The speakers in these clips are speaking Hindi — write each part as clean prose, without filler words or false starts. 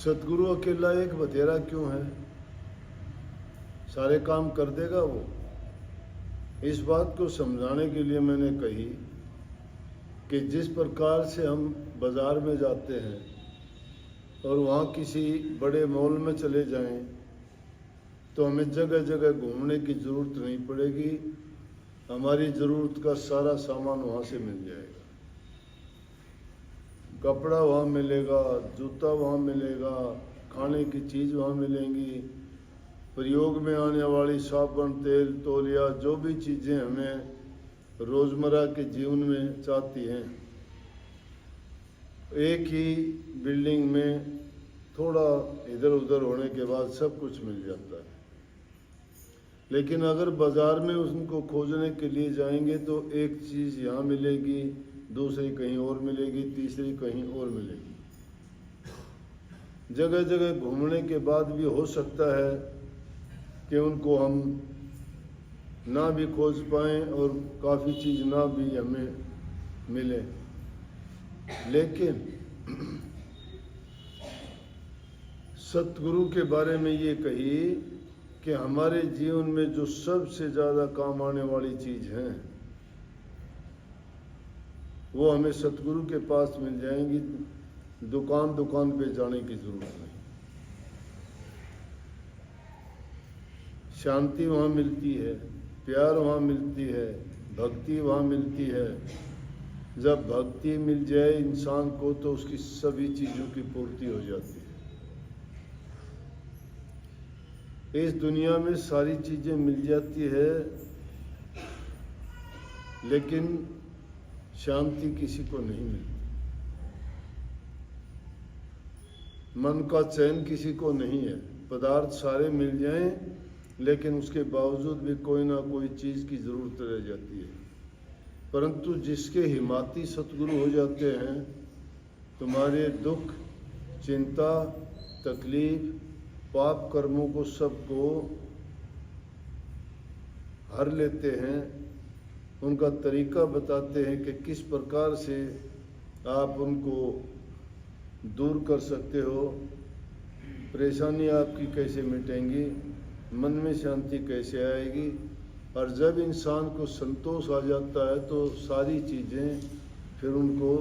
सतगुरु अकेला एक बतेरा क्यों है? सारे काम कर देगा वो? इस बात को समझाने के लिए मैंने कही कि जिस प्रकार से हम बाज़ार में जाते हैं और वहाँ किसी बड़े मॉल में चले जाएं तो हमें जगह जगह घूमने की ज़रूरत नहीं पड़ेगी, हमारी ज़रूरत का सारा सामान वहाँ से मिल जाएगा। कपड़ा वहाँ मिलेगा, जूता वहाँ मिलेगा, खाने की चीज़ वहाँ मिलेंगी, प्रयोग में आने वाली साबुन, तेल, तौलिया, जो भी चीज़ें हमें रोज़मर्रा के जीवन में चाहती हैं, एक ही बिल्डिंग में थोड़ा इधर उधर होने के बाद सब कुछ मिल जाता है। लेकिन अगर बाज़ार में उनको खोजने के लिए जाएंगे तो एक चीज़ यहाँ मिलेगी, दूसरी कहीं और मिलेगी, तीसरी कहीं और मिलेगी। जगह जगह घूमने के बाद भी हो सकता है कि उनको हम ना भी खोज पाएँ और काफ़ी चीज़ ना भी हमें मिले। लेकिन सतगुरु के बारे में ये कही कि हमारे जीवन में जो सबसे ज़्यादा काम आने वाली चीज़ है वो हमें सतगुरु के पास मिल जाएंगी, दुकान दुकान पे जाने की ज़रूरत नहीं। शांति वहाँ मिलती है, प्यार वहाँ मिलती है, भक्ति वहाँ मिलती है। जब भक्ति मिल जाए इंसान को तो उसकी सभी चीज़ों की पूर्ति हो जाती है। इस दुनिया में सारी चीज़ें मिल जाती है लेकिन शांति किसी को नहीं मिलती, मन का चैन किसी को नहीं है। पदार्थ सारे मिल जाएं लेकिन उसके बावजूद भी कोई ना कोई चीज़ की ज़रूरत रह जाती है। परंतु जिसके हिमाती सतगुरु हो जाते हैं, तुम्हारे दुख, चिंता, तकलीफ, पाप कर्मों को सबको हर लेते हैं, उनका तरीका बताते हैं कि किस प्रकार से आप उनको दूर कर सकते हो, परेशानी आपकी कैसे मिटेंगी, मन में शांति कैसे आएगी। और जब इंसान को संतोष आ जाता है तो सारी चीज़ें फिर उनको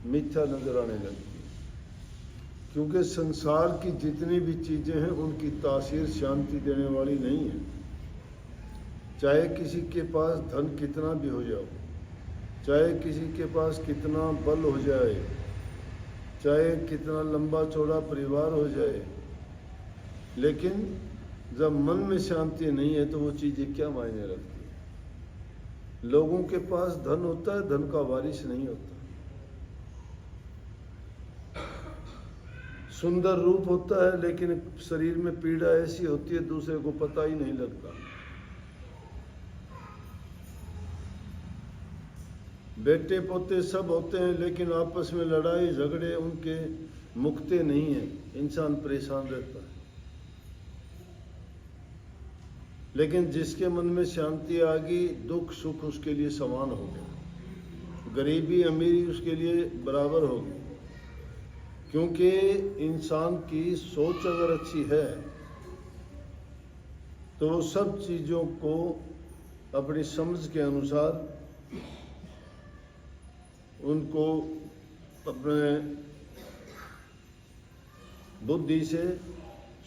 मिथ्या नजर आने लगती है, क्योंकि संसार की जितनी भी चीज़ें हैं उनकी तासीर शांति देने वाली नहीं है। चाहे किसी के पास धन कितना भी हो जाओ, चाहे किसी के पास कितना बल हो जाए, चाहे कितना लंबा चौड़ा परिवार हो जाए, लेकिन जब मन में शांति नहीं है तो वो चीज़ें क्या मायने रखती है। लोगों के पास धन होता है, धन का वारिस नहीं होता। सुंदर रूप होता है लेकिन शरीर में पीड़ा ऐसी होती है दूसरे को पता ही नहीं लगता। बेटे पोते सब होते हैं लेकिन आपस में लड़ाई झगड़े उनके मुकते नहीं हैं, इंसान परेशान रहता है। लेकिन जिसके मन में शांति आ गई, दुख सुख उसके लिए समान हो गया, गरीबी अमीरी उसके लिए बराबर हो गई, क्योंकि इंसान की सोच अगर अच्छी है तो वो सब चीज़ों को अपनी समझ के अनुसार उनको अपने बुद्धि से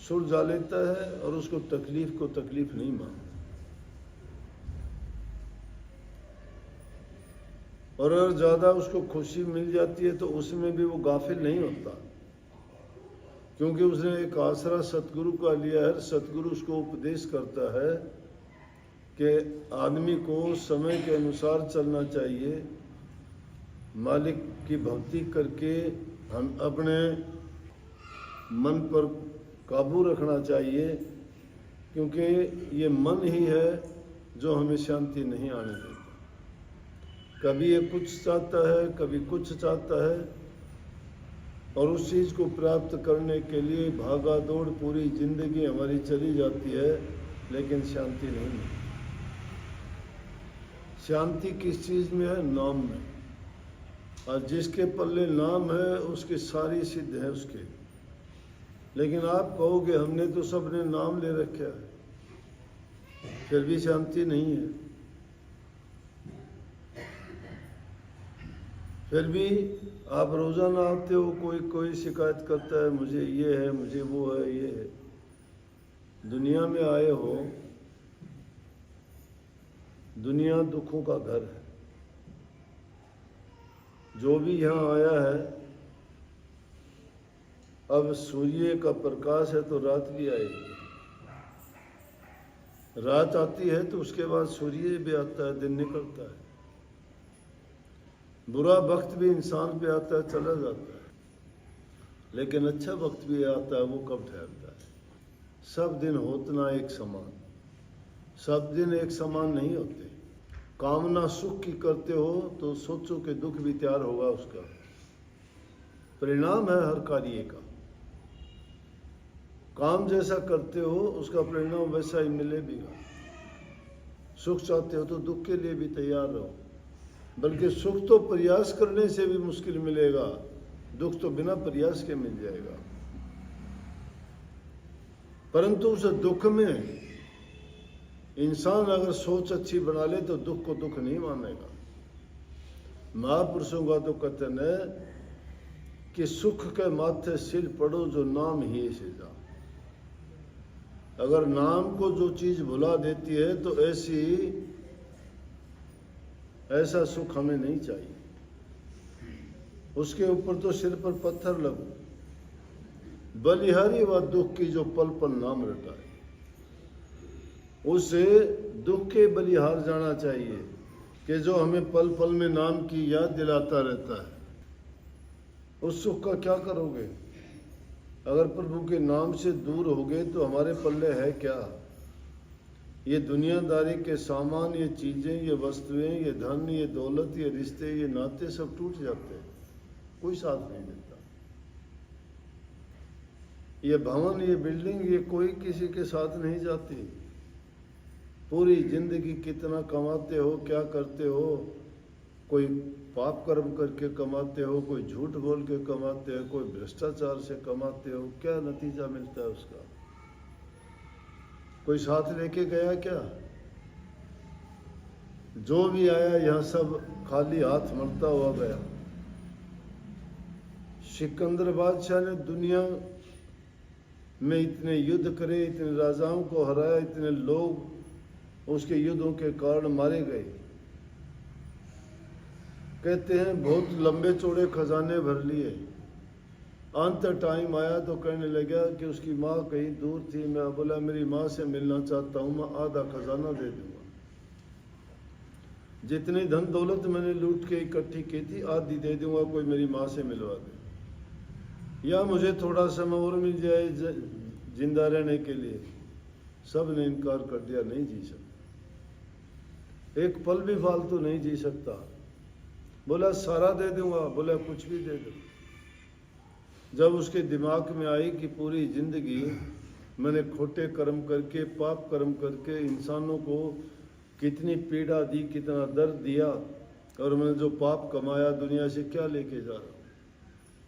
सुलझा लेता है और उसको तकलीफ को तकलीफ नहीं मानता। और अगर ज़्यादा उसको खुशी मिल जाती है तो उसमें भी वो गाफिल नहीं होता, क्योंकि उसने एक आसरा सतगुरु का लिया है। सतगुरु उसको उपदेश करता है कि आदमी को समय के अनुसार चलना चाहिए, मालिक की भक्ति करके हम अपने मन पर काबू रखना चाहिए, क्योंकि ये मन ही है जो हमें शांति नहीं आने देता। कभी ये कुछ चाहता है, कभी कुछ चाहता है, और उस चीज़ को प्राप्त करने के लिए भागा दौड़ पूरी जिंदगी हमारी चली जाती है, लेकिन शांति नहीं मिलती। शांति किस चीज़ में है? नाम में। और जिसके पल्ले नाम है उसकी सारी सिद्ध है उसके। लेकिन आप कहोगे हमने तो सबने नाम ले रखा है, फिर भी शांति नहीं है। फिर भी आप रोजाना आते हो, कोई कोई शिकायत करता है, मुझे ये है, मुझे वो है, ये है। दुनिया में आए हो, दुनिया दुखों का घर है। जो भी यहाँ आया है, अब सूर्य का प्रकाश है तो रात भी आएगी, रात आती है तो उसके बाद सूर्य भी आता है, दिन निकलता है। बुरा वक्त भी इंसान पे आता है, चला जाता है, लेकिन अच्छा वक्त भी आता है, वो कब ठहरता है। सब दिन होतना एक समान, सब दिन एक समान नहीं होते। कामना सुख की करते हो तो सोचो कि दुख भी तैयार होगा, उसका परिणाम है हर कार्य का। काम जैसा करते हो उसका परिणाम वैसा ही मिलेगा। सुख चाहते हो तो दुख के लिए भी तैयार रहो, बल्कि सुख तो प्रयास करने से भी मुश्किल मिलेगा, दुख तो बिना प्रयास के मिल जाएगा। परंतु उस दुख में इंसान अगर सोच अच्छी बना ले तो दुख को दुख नहीं मानेगा। महापुरुषों का तो कथन है कि सुख के माथे सिर पड़ो जो नाम ही से जा। अगर नाम को जो चीज भुला देती है तो ऐसा सुख हमें नहीं चाहिए। उसके ऊपर तो सिर पर पत्थर लगो। बलिहारी व दुख की जो पल पल नाम रटा है, उसे दुख के बलिहार जाना चाहिए कि जो हमें पल पल में नाम की याद दिलाता रहता है। उस सुख का क्या करोगे? अगर प्रभु के नाम से दूर हो गए तो हमारे पल्ले है क्या? ये दुनियादारी के सामान, ये चीजें, ये वस्तुएं, ये धन, ये दौलत, ये रिश्ते, ये नाते सब टूट जाते हैं, कोई साथ नहीं देता। ये भवन, ये बिल्डिंग, ये कोई किसी के साथ नहीं जाती। पूरी जिंदगी कितना कमाते हो, क्या करते हो, कोई पाप कर्म करके कमाते हो, कोई झूठ बोल के कमाते हो, कोई भ्रष्टाचार से कमाते हो, क्या नतीजा मिलता है उसका? कोई साथ लेके गया क्या? जो भी आया यहाँ सब खाली हाथ मरता हुआ गया। सिकंदर बादशाह ने दुनिया में इतने युद्ध करे, इतने राजाओं को हराया, इतने लोग उसके युद्धों के कारण मारे गए। कहते हैं बहुत लंबे चौड़े खजाने भर लिए। अंत टाइम आया तो कहने लगा कि उसकी माँ कहीं दूर थी। मैं बोला मेरी माँ से मिलना चाहता हूँ, मैं आधा खजाना दे दूंगा। जितनी धन दौलत मैंने लूट के इकट्ठी की थी आधी दे दूंगा, कोई मेरी माँ से मिलवा दे, या मुझे थोड़ा समय और मिल जाए जिंदा रहने के लिए। सब ने इनकार कर दिया, नहीं जी सकता, एक पल भी फालतू नहीं जी सकता। बोला सारा दे दूंगा, बोला कुछ भी दे दो। जब उसके दिमाग में आई कि पूरी जिंदगी मैंने खोटे कर्म करके, पाप कर्म करके इंसानों को कितनी पीड़ा दी, कितना दर्द दिया, और मैंने जो पाप कमाया दुनिया से क्या लेके जा रहा हूँ।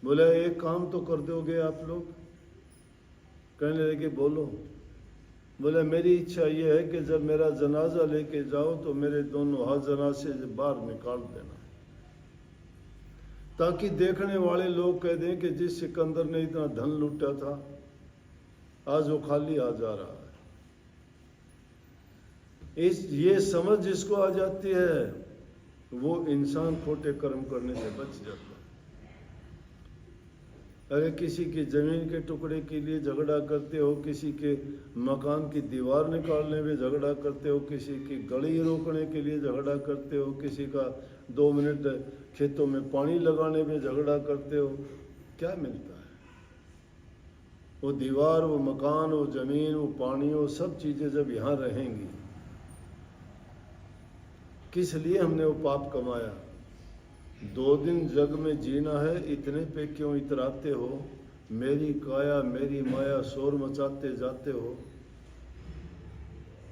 बोला एक काम तो कर दोगे आप लोग? कहने लगे बोलो। बोला मेरी इच्छा ये है कि जब मेरा जनाजा लेके जाओ तो मेरे दोनों हाथ जनाजे से बाहर निकाल देना, ताकि देखने वाले लोग कह दें कि जिस सिकंदर ने इतना धन लूटा था आज वो खाली आ जा रहा है। ये समझ जिसको आ जाती है वो इंसान खोटे कर्म करने से बच जाता है। अरे किसी की जमीन के टुकड़े के लिए झगड़ा करते हो, किसी के मकान की दीवार निकालने में झगड़ा करते हो, किसी की गली रोकने के लिए झगड़ा करते हो, किसी का 2 मिनट खेतों में पानी लगाने में झगड़ा करते हो, क्या मिलता है? वो दीवार, वो मकान, वो जमीन, वो पानी, वो सब चीजें जब यहाँ रहेंगी, किस लिए हमने वो पाप कमाया? 2 दिन जग में जीना है, इतने पे क्यों इतराते हो? मेरी काया मेरी माया शोर मचाते जाते हो।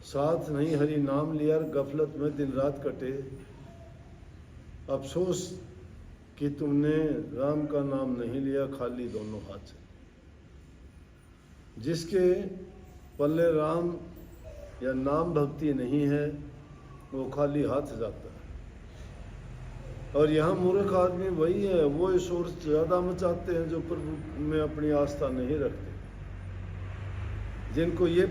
साथ नहीं हरि नाम लिया, गफलत में दिन रात कटे। अफसोस कि तुमने राम का नाम नहीं लिया, खाली दोनों हाथ से। जिसके पल्ले राम या नाम भक्ति नहीं है वो खाली हाथ जाता है। और यहाँ मूर्ख आदमी वही है, वो शोर ज़्यादा मचाते हैं जो प्रभु में अपनी आस्था नहीं रखते, जिनको ये